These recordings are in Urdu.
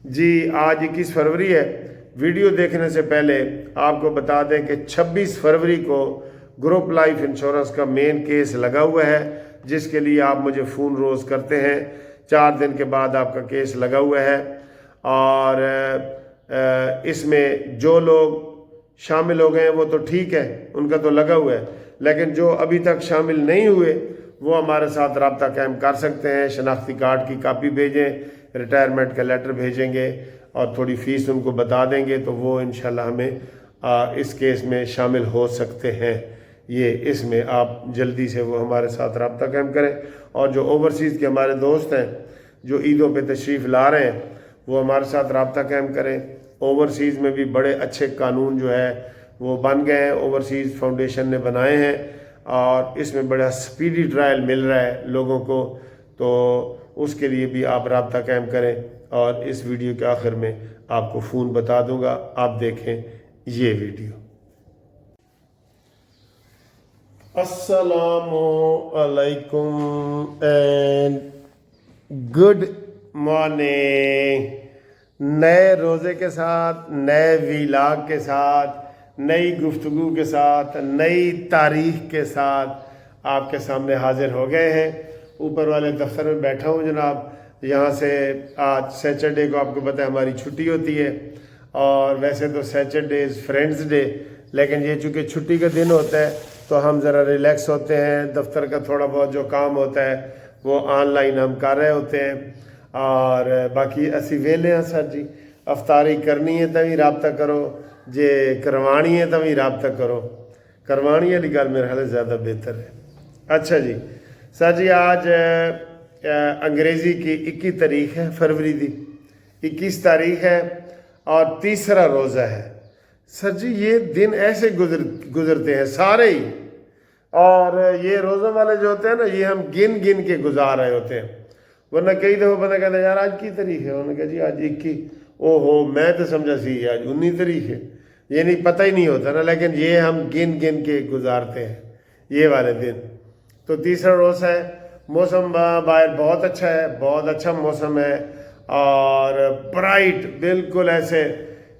جی آج 21 فروری ہے۔ ویڈیو دیکھنے سے پہلے آپ کو بتا دیں کہ 26 فروری کو گروپ لائف انشورنس کا مین کیس لگا ہوا ہے، جس کے لیے آپ مجھے فون روز کرتے ہیں۔ 4 دن کے بعد آپ کا کیس لگا ہوا ہے، اور اس میں جو لوگ شامل ہو گئے ہیں وہ تو ٹھیک ہے، ان کا تو لگا ہوا ہے، لیکن جو ابھی تک شامل نہیں ہوئے وہ ہمارے ساتھ رابطہ قائم کر سکتے ہیں۔ شناختی کارڈ کی کاپی بھیجیں، ریٹائرمنٹ کا لیٹر بھیجیں گے اور تھوڑی فیس ان کو بتا دیں گے تو وہ انشاءاللہ ہمیں اس کیس میں شامل ہو سکتے ہیں۔ اس میں آپ جلدی سے وہ ہمارے ساتھ رابطہ قائم کریں، اور جو اوورسیز کے ہمارے دوست ہیں جو عیدوں پہ تشریف لا رہے ہیں وہ ہمارے ساتھ رابطہ قائم کریں۔ اوورسیز میں بھی بڑے اچھے قانون جو ہے وہ بن گئے ہیں، اوورسیز فاؤنڈیشن نے بنائے ہیں، اور اس میں بڑا سپیڈی ٹرائل مل رہا ہے لوگوں کو، تو اس کے لیے بھی آپ رابطہ قائم کریں۔ اور اس ویڈیو کے آخر میں آپ کو فون بتا دوں گا، آپ دیکھیں یہ ویڈیو۔ السلام علیکم اینڈ گڈ مارننگ۔ نئے روزے کے ساتھ، نئے ویلاگ کے ساتھ، نئی گفتگو کے ساتھ، نئی تاریخ کے ساتھ آپ کے سامنے حاضر ہو گئے ہیں۔ اوپر والے دفتر میں بیٹھا ہوں جناب، یہاں سے آج سیچرڈے کو آپ کو پتہ ہے ہماری چھٹی ہوتی ہے، اور ویسے تو سیچرڈے از فرینڈز ڈے، لیکن یہ چونکہ چھٹی کا دن ہوتا ہے تو ہم ذرا ریلیکس ہوتے ہیں۔ دفتر کا تھوڑا بہت جو کام ہوتا ہے وہ آن لائن ہم کر رہے ہوتے ہیں، اور باقی اسی ویلے ہیں سر جی۔ افطاری کرنی ہے تبھی رابطہ کرو، جے کروانی ہے تبھی رابطہ کرو۔ کروانی والی گل میرے خیال زیادہ بہتر ہے۔ اچھا جی سر جی، آج انگریزی کی 21 تاریخ ہے، فروری دی 21 تاریخ ہے، اور تیسرا روزہ ہے۔ سر جی یہ دن ایسے گزرتے ہیں سارے ہی، اور یہ روزوں والے جو ہوتے ہیں نا، یہ ہم گن گن کے گزار رہے ہوتے ہیں، ورنہ کئی دفعہ بندہ کہتا ہے یار آج کی تاریخ ہے، انہوں نے کہا جی آج 21، او ہو میں تو سمجھا سی آج 19 تاریخ ہے، یہ نہیں پتہ ہی نہیں ہوتا نا، لیکن یہ ہم گن گن کے گزارتے ہیں یہ والے دن۔ تو تیسرا روزہ ہے۔ موسم باہر بہت اچھا ہے، بہت اچھا موسم ہے، اور برائٹ، بالکل ایسے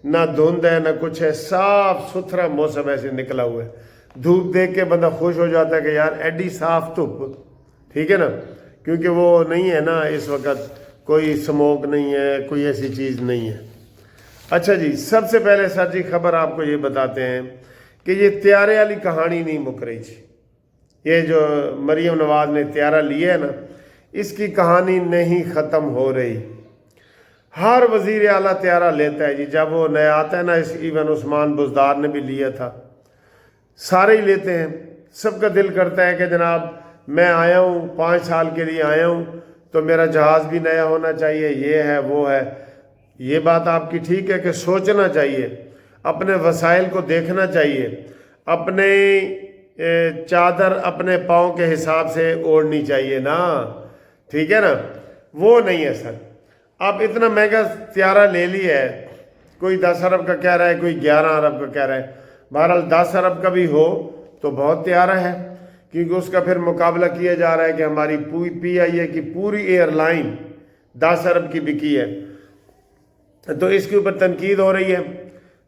نہ دھند ہے نہ کچھ ہے، صاف ستھرا موسم ایسے نکلا ہوا ہے۔ دھوپ دیکھ کے بندہ خوش ہو جاتا ہے کہ یار ایڈی صاف دھوپ، ٹھیک ہے نا، کیونکہ وہ نہیں ہے نا اس وقت، کوئی سموک نہیں ہے، کوئی ایسی چیز نہیں ہے۔ اچھا جی، سب سے پہلے سر جی خبر آپ کو یہ بتاتے ہیں کہ یہ طیارے والی کہانی نہیں مک رہی تھی۔ یہ جو مریم نواز نے طیارہ لیا ہے نا، اس کی کہانی نہیں ختم ہو رہی۔ ہر وزیر اعلیٰ طیارہ لیتا ہے جی، جب وہ نیا آتا ہے نا، ایون عثمان بزدار نے بھی لیا تھا، سارے ہی لیتے ہیں۔ سب کا دل کرتا ہے کہ جناب میں آیا ہوں 5 سال کے لیے آیا ہوں تو میرا جہاز بھی نیا ہونا چاہیے، یہ ہے وہ ہے۔ یہ بات آپ کی ٹھیک ہے کہ سوچنا چاہیے، اپنے وسائل کو دیکھنا چاہیے، اپنے چادر اپنے پاؤں کے حساب سے اوڑھنی چاہیے نا، ٹھیک ہے نا، وہ نہیں ہے سر۔ آپ اتنا مہنگا طیارہ لے لیا ہے، کوئی 10 ارب کا کہہ رہا ہے، کوئی 11 ارب کا کہہ رہا ہے، بہرحال 10 ارب کا بھی ہو تو بہت طیارہ ہے، کیونکہ اس کا پھر مقابلہ کیا جا رہا ہے کہ ہماری پی آئی اے کی پوری ایئر لائن 10 ارب کی بکی ہے، تو اس کے اوپر تنقید ہو رہی ہے۔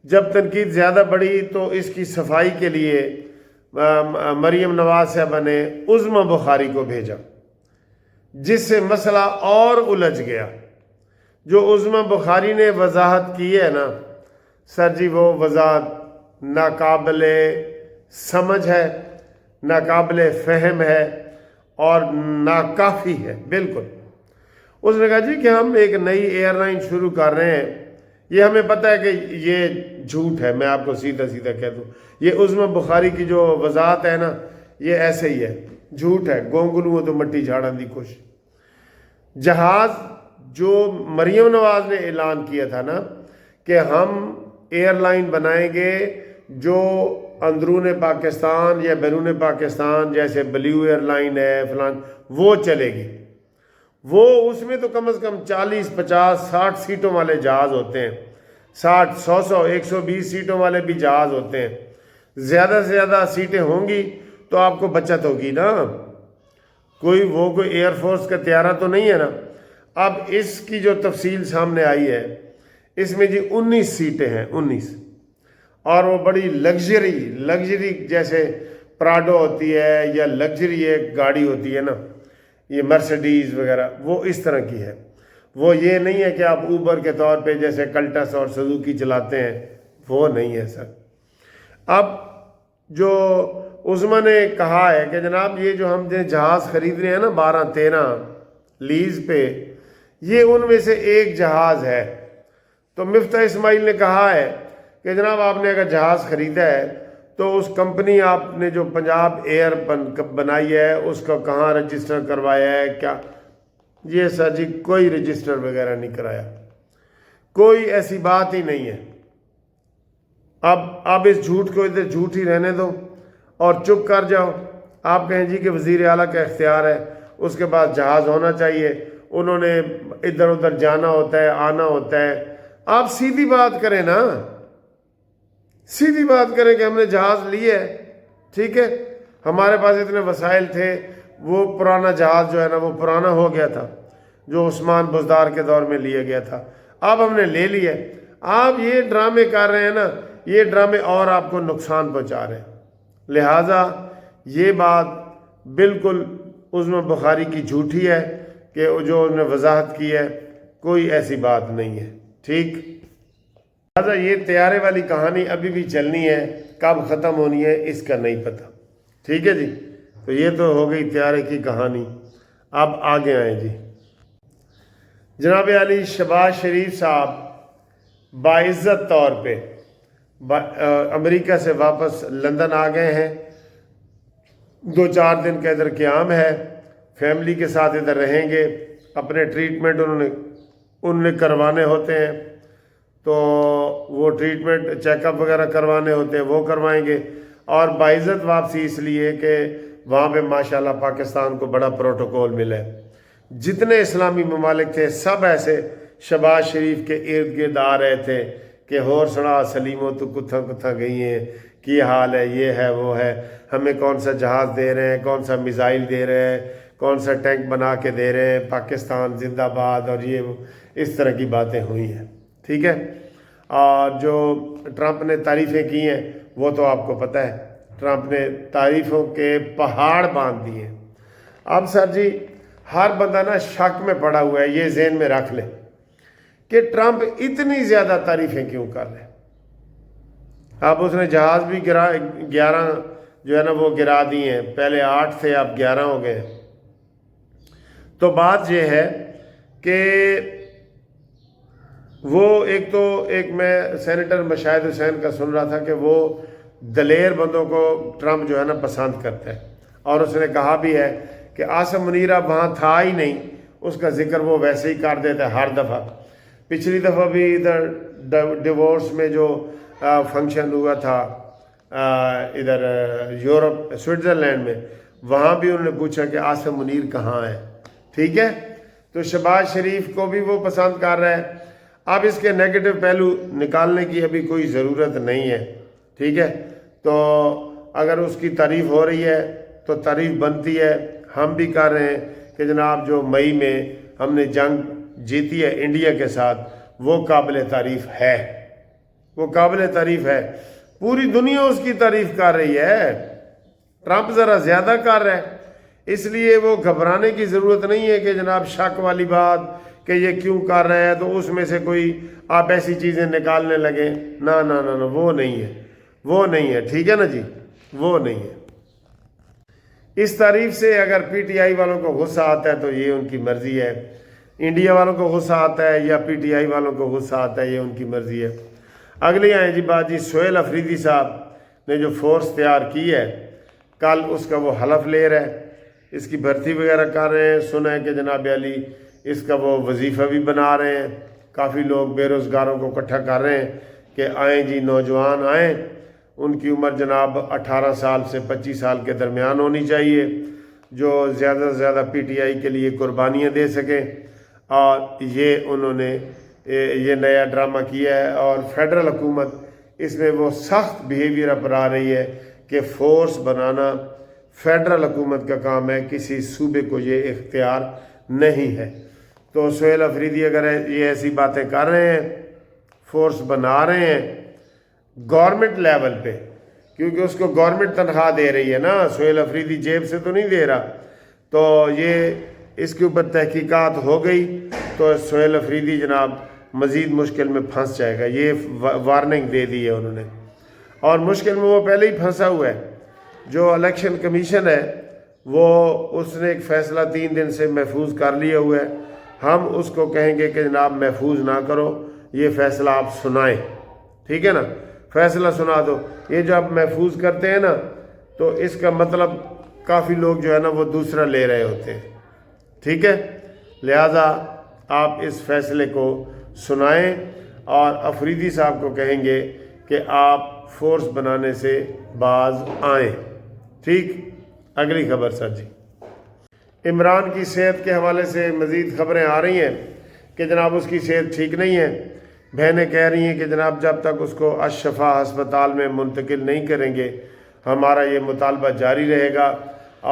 جب تنقید زیادہ بڑھی تو اس کی صفائی کے لیے مریم نواز صاحبہ نے عظمی بخاری کو بھیجا، جس سے مسئلہ اور الجھ گیا۔ جو عظمی بخاری نے وضاحت کی ہے نا سر جی، وہ وضاحت ناقابل سمجھ ہے، ناقابل فہم ہے، اور ناکافی ہے بالکل۔ اس نے کہا جی کہ ہم ایک نئی ایئر لائن شروع کر رہے ہیں، یہ ہمیں پتہ ہے کہ یہ جھوٹ ہے، میں آپ کو سیدھا سیدھا کہہ دوں، یہ عظمی بخاری کی جو وضاحت ہے نا، یہ ایسے ہی ہے، جھوٹ ہے، گونگلو تو مٹی جھاڑن دی خوش۔ جہاز جو مریم نواز نے اعلان کیا تھا نا کہ ہم ایئر لائن بنائیں گے جو اندرون پاکستان یا بیرون پاکستان، جیسے بلیو ایئر لائن ہے فلان، وہ چلے گی، وہ اس میں تو کم از کم 40 50 60 سیٹوں والے جہاز ہوتے ہیں، 60 100 120 سیٹوں والے بھی جہاز ہوتے ہیں۔ زیادہ سے زیادہ سیٹیں ہوں گی تو آپ کو بچت ہوگی نا، کوئی ایئر فورس کا طیارہ تو نہیں ہے نا۔ اب اس کی جو تفصیل سامنے آئی ہے، اس میں جی 19 سیٹیں ہیں، 19، اور وہ بڑی لگژری جیسے پراڈو ہوتی ہے یا لگژری ایک گاڑی ہوتی ہے نا، یہ مرسڈیز وغیرہ، وہ اس طرح کی ہے۔ وہ یہ نہیں ہے کہ آپ اوبر کے طور پہ جیسے کلٹس اور سزوکی چلاتے ہیں، وہ نہیں ہے سر۔ اب جو عظما نے کہا ہے کہ جناب یہ جو ہم جہاز خرید رہے ہیں نا 12-13 لیز پہ، یہ ان میں سے ایک جہاز ہے۔ تو مفتاح اسماعیل نے کہا ہے کہ جناب آپ نے اگر جہاز خریدا ہے تو اس کمپنی آپ نے جو پنجاب ایئر بنائی ہے اس کا کہاں رجسٹر کروایا ہے کیا؟ یہ سر جی کوئی رجسٹر وغیرہ نہیں کرایا، کوئی ایسی بات ہی نہیں ہے۔ اب اس جھوٹ کو ادھر جھوٹ ہی رہنے دو اور چپ کر جاؤ۔ آپ کہیں جی کہ وزیر اعلیٰ کا اختیار ہے، اس کے پاس جہاز ہونا چاہیے، انہوں نے ادھر ادھر جانا ہوتا ہے، آنا ہوتا ہے۔ آپ سیدھی بات کریں نا، سیدھی بات کریں کہ ہم نے جہاز لیے ہے، ٹھیک ہے، ہمارے پاس اتنے وسائل تھے، وہ پرانا جہاز جو ہے نا وہ پرانا ہو گیا تھا، جو عثمان بزدار کے دور میں لیا گیا تھا، اب ہم نے لے لیا۔ آپ یہ ڈرامے کر رہے ہیں نا، یہ ڈرامے اور آپ کو نقصان پہنچا رہے ہیں۔ لہٰذا یہ بات بالکل عظما بخاری کی جھوٹی ہے کہ جو انہوں نے وضاحت کی ہے، کوئی ایسی بات نہیں ہے، ٹھیک۔ لہٰذا یہ طیارے والی کہانی ابھی بھی چلنی ہے، کب ختم ہونی ہے اس کا نہیں پتہ، ٹھیک ہے جی۔ تو یہ تو ہو گئی طیارے کی کہانی۔ اب آگے آئیں جی، جناب علی شہباز شریف صاحب باعزت طور پہ امریکہ سے واپس لندن آ گئے ہیں، 2-4 دن کا ادھر قیام ہے، فیملی کے ساتھ ادھر رہیں گے، اپنے ٹریٹمنٹ انہوں نے کروانے ہوتے ہیں، تو وہ ٹریٹمنٹ چیک اپ وغیرہ کروانے ہوتے ہیں، وہ کروائیں گے۔ اور باعزت واپسی اس لیے کہ وہاں پہ ماشاءاللہ پاکستان کو بڑا پروٹوکول ملا ہے۔ جتنے اسلامی ممالک تھے سب ایسے شہباز شریف کے ارد گرد آ رہے تھے کہ ہور سنا سلیموں تو کتھا گئی ہیں، کی حال ہے، یہ ہے وہ ہے، ہمیں کون سا جہاز دے رہے ہیں، کون سا میزائل دے رہے ہیں، کون سا ٹینک بنا کے دے رہے ہیں، پاکستان زندہ باد، اور یہ اس طرح کی باتیں ہوئی ہیں، ٹھیک ہے۔ اور جو ٹرمپ نے تعریفیں کی ہیں وہ تو آپ کو پتہ ہے، ٹرمپ نے تعریفوں کے پہاڑ باندھ دیے۔ اب سر جی ہر بندہ نا شک میں پڑا ہوا ہے، یہ ذہن میں رکھ لیں کہ ٹرمپ اتنی زیادہ تعریفیں کیوں کر رہے ہیں۔ اب اس نے جہاز بھی 11 جو ہے نا وہ گرا دی ہیں، پہلے 8 تھے اب 11 ہو گئے۔ تو بات یہ ہے کہ وہ ایک میں سینیٹر مشاہد حسین کا سن رہا تھا کہ وہ دلیر بندوں کو ٹرمپ جو ہے نا پسند کرتا ہے، اور اس نے کہا بھی ہے کہ عاصم منیر اب وہاں تھا ہی نہیں، اس کا ذکر وہ ویسے ہی کر دیتا ہے ہر دفعہ۔ پچھلی دفعہ بھی ادھر ڈیورس میں جو فنکشن ہوا تھا ادھر یورپ سوئٹزرلینڈ میں، وہاں بھی انہوں نے پوچھا کہ عاصم منیر کہاں ہے، ٹھیک ہے۔ تو شہباز شریف کو بھی وہ پسند کر رہا ہے۔ اب اس کے نیگیٹو پہلو نکالنے کی ابھی کوئی ضرورت نہیں ہے، ٹھیک ہے۔ تو اگر اس کی تعریف ہو رہی ہے تو تعریف بنتی ہے، ہم بھی کر رہے ہیں کہ جناب جو مئی میں ہم نے جنگ جیتی ہے انڈیا کے ساتھ، وہ قابل تعریف ہے، وہ قابل تعریف ہے، پوری دنیا اس کی تعریف کر رہی ہے۔ ٹرمپ ذرا زیادہ کر رہا ہے، اس لیے وہ گھبرانے کی ضرورت نہیں ہے کہ جناب شک والی بات کہ یہ کیوں کر رہے ہیں تو اس میں سے کوئی آپ ایسی چیزیں نکالنے لگیں، نہ نہ نہ نہ، وہ نہیں ہے، وہ نہیں ہے، ٹھیک ہے نا جی، وہ نہیں ہے۔ اس تعریف سے اگر پی ٹی آئی والوں کو غصہ آتا ہے تو یہ ان کی مرضی ہے، انڈیا والوں کو غصہ آتا ہے یا پی ٹی آئی والوں کو غصہ آتا ہے، یہ ان کی مرضی ہے۔ اگلی آئیں جی بات جی، سہیل افریدی صاحب نے جو فورس تیار کی ہے، کل اس کا وہ حلف لے رہا ہے، اس کی بھرتی وغیرہ کر رہے ہیں، سنا ہے کہ جناب علی اس کا وہ وظیفہ بھی بنا رہے ہیں، کافی لوگ بے روزگاروں کو اکٹھا کر رہے ہیں کہ آئیں جی نوجوان آئیں، ان کی عمر جناب 18 سال سے 25 سال کے درمیان ہونی چاہیے، جو زیادہ سے زیادہ پی ٹی آئی کے لیے قربانیاں دے سکیں، اور یہ انہوں نے یہ نیا ڈرامہ کیا ہے۔ اور فیڈرل حکومت اس میں وہ سخت بیہیویئر اپنا رہی ہے کہ فورس بنانا فیڈرل حکومت کا کام ہے، کسی صوبے کو یہ اختیار نہیں ہے۔ تو سہیل افریدی اگر یہ ایسی باتیں کر رہے ہیں، فورس بنا رہے ہیں گورنمنٹ لیول پہ، کیونکہ اس کو گورنمنٹ تنخواہ دے رہی ہے نا، سہیل افریدی جیب سے تو نہیں دے رہا، تو یہ اس کے اوپر تحقیقات ہو گئی تو سہیل افریدی جناب مزید مشکل میں پھنس جائے گا، یہ وارننگ دے دی ہے انہوں نے، اور مشکل میں وہ پہلے ہی پھنسا ہوا ہے۔ جو الیکشن کمیشن ہے وہ اس نے ایک فیصلہ 3 دن سے محفوظ کر لیا ہوا ہے، ہم اس کو کہیں گے کہ جناب محفوظ نہ کرو، یہ فیصلہ آپ سنائیں، ٹھیک ہے نا، فیصلہ سنا دو۔ یہ جو آپ محفوظ کرتے ہیں نا تو اس کا مطلب کافی لوگ جو ہے نا وہ دوسرا لے رہے ہوتے ہیں، ٹھیک ہے، لہٰذا آپ اس فیصلے کو سنائیں اور افریدی صاحب کو کہیں گے کہ آپ فورس بنانے سے باز آئیں، ٹھیک۔ اگلی خبر سر جی، عمران کی صحت کے حوالے سے مزید خبریں آ رہی ہیں کہ جناب اس کی صحت ٹھیک نہیں ہے، بہنیں کہہ رہی ہیں کہ جناب جب تک اس کو الشفا ہسپتال میں منتقل نہیں کریں گے ہمارا یہ مطالبہ جاری رہے گا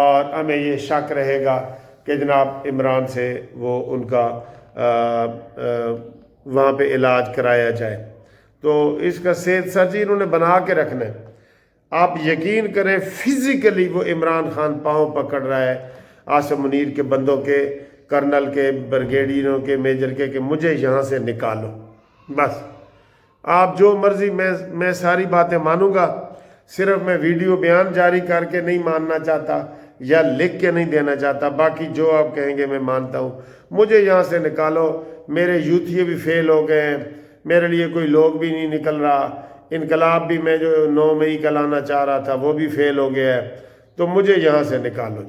اور ہمیں یہ شک رہے گا کہ جناب عمران سے وہ ان کا وہاں پہ علاج کرایا جائے۔ تو اس کا صحت سر جی انہوں نے بنا کے رکھنا ہے، آپ یقین کریں فزیکلی وہ عمران خان پاؤں پکڑ رہا ہے عاصم منیر کے بندوں کے، کرنل کے، بریگیڈیئروں کے، میجر کے، کہ مجھے یہاں سے نکالو، بس آپ جو مرضی، میں ساری باتیں مانوں گا، صرف میں ویڈیو بیان جاری کر کے نہیں ماننا چاہتا یا لکھ کے نہیں دینا چاہتا، باقی جو آپ کہیں گے میں مانتا ہوں، مجھے یہاں سے نکالو، میرے یوتھیے بھی فیل ہو گئے ہیں، میرے لیے کوئی لوگ بھی نہیں نکل رہا، انقلاب بھی میں جو 9 مئی کا لانا چاہ رہا تھا وہ بھی فیل ہو گیا ہے، تو مجھے یہاں سے نکالو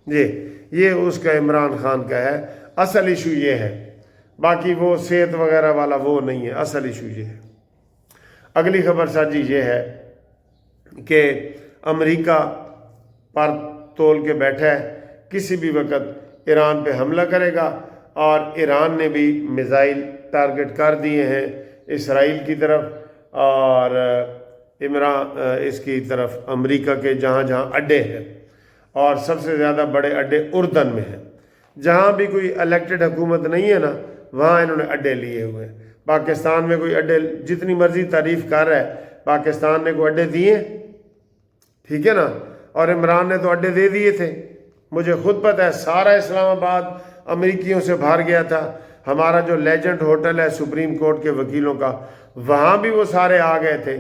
جی، یہ اس کا عمران خان کا ہے، اصل ایشو یہ ہے، باقی وہ صحت وغیرہ والا وہ نہیں ہے، اصل ایشو یہ ہے۔ اگلی خبر سر جی یہ ہے کہ امریکہ پر تول کے بیٹھا ہے، کسی بھی وقت ایران پہ حملہ کرے گا، اور ایران نے بھی میزائل ٹارگٹ کر دیے ہیں اسرائیل کی طرف اور اس کی طرف امریکہ کے جہاں جہاں اڈے ہیں، اور سب سے زیادہ بڑے اڈے اردن میں ہیں، جہاں بھی کوئی الیکٹڈ حکومت نہیں ہے نا وہاں انہوں نے اڈے لیے ہوئے ہیں۔ پاکستان میں کوئی اڈے جتنی مرضی تعریف کر رہا ہے، پاکستان نے کوئی اڈے دیے، ٹھیک ہے نا، اور عمران نے تو اڈے دے دیے تھے، مجھے خود پتہ ہے سارا اسلام آباد امریکیوں سے بھر گیا تھا، ہمارا جو لیجنڈ ہوٹل ہے سپریم کورٹ کے وکیلوں کا وہاں بھی وہ سارے آ گئے تھے،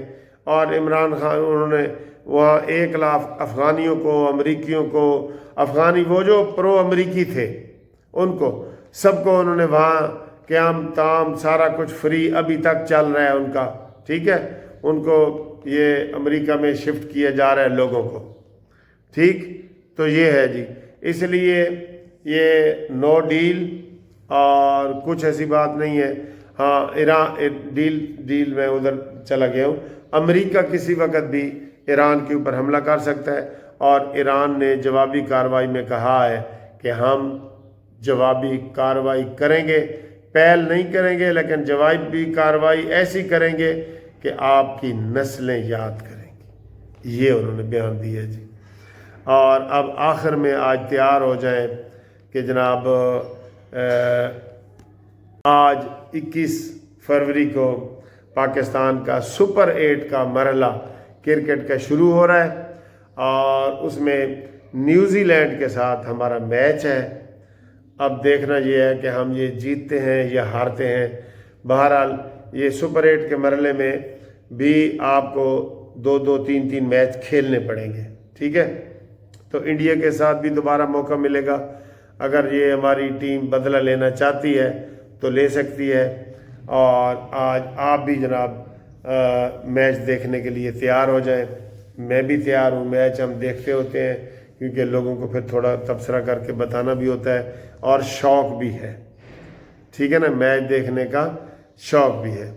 اور عمران خان انہوں نے وہاں 1 لاکھ افغانیوں کو، امریکیوں کو، افغانی وہ جو پرو امریکی تھے ان کو سب کو انہوں نے وہاں قیام تام سارا کچھ فری ابھی تک چل رہا ہے ان کا، ٹھیک ہے، ان کو یہ امریکہ میں شفٹ کیا جا رہا ہے لوگوں کو، ٹھیک، تو یہ ہے جی، اس لیے یہ نو ڈیل اور کچھ ایسی بات نہیں ہے۔ ہاں ایران ڈیل میں ادھر چلا گیا ہوں، امریکہ کسی وقت بھی ایران کے اوپر حملہ کر سکتا ہے، اور ایران نے جوابی کارروائی میں کہا ہے کہ ہم جوابی کارروائی کریں گے، پہل نہیں کریں گے لیکن جوابی کارروائی ایسی کریں گے کہ آپ کی نسلیں یاد کریں گی، یہ انہوں نے بیان دیا جی۔ اور اب آخر میں آج تیار ہو جائیں کہ جناب آج 21 فروری کو پاکستان کا سپر 8 کا مرحلہ کرکٹ کا شروع ہو رہا ہے، اور اس میں نیوزی لینڈ کے ساتھ ہمارا میچ ہے۔ اب دیکھنا یہ ہے کہ ہم یہ جیتتے ہیں یا ہارتے ہیں۔ بہرحال یہ سپر 8 کے مرحلے میں بھی آپ کو 2-2 3-3 میچ کھیلنے پڑیں گے، ٹھیک ہے، تو انڈیا کے ساتھ بھی دوبارہ موقع ملے گا، اگر یہ ہماری ٹیم بدلہ لینا چاہتی ہے تو لے سکتی ہے۔ اور آج آپ بھی جناب میچ دیکھنے کے لیے تیار ہو جائیں، میں بھی تیار ہوں، میچ ہم دیکھتے ہوتے ہیں کیونکہ لوگوں کو پھر تھوڑا تبصرہ کر کے بتانا بھی ہوتا ہے اور شوق بھی ہے، ٹھیک ہے نا، میچ دیکھنے کا شوق بھی ہے۔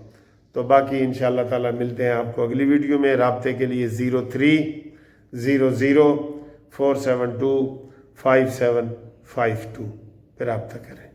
تو باقی انشاءاللہ تعالی ملتے ہیں آپ کو اگلی ویڈیو میں۔ رابطے کے لیے 0300 472 5752 پہ رابطہ کریں۔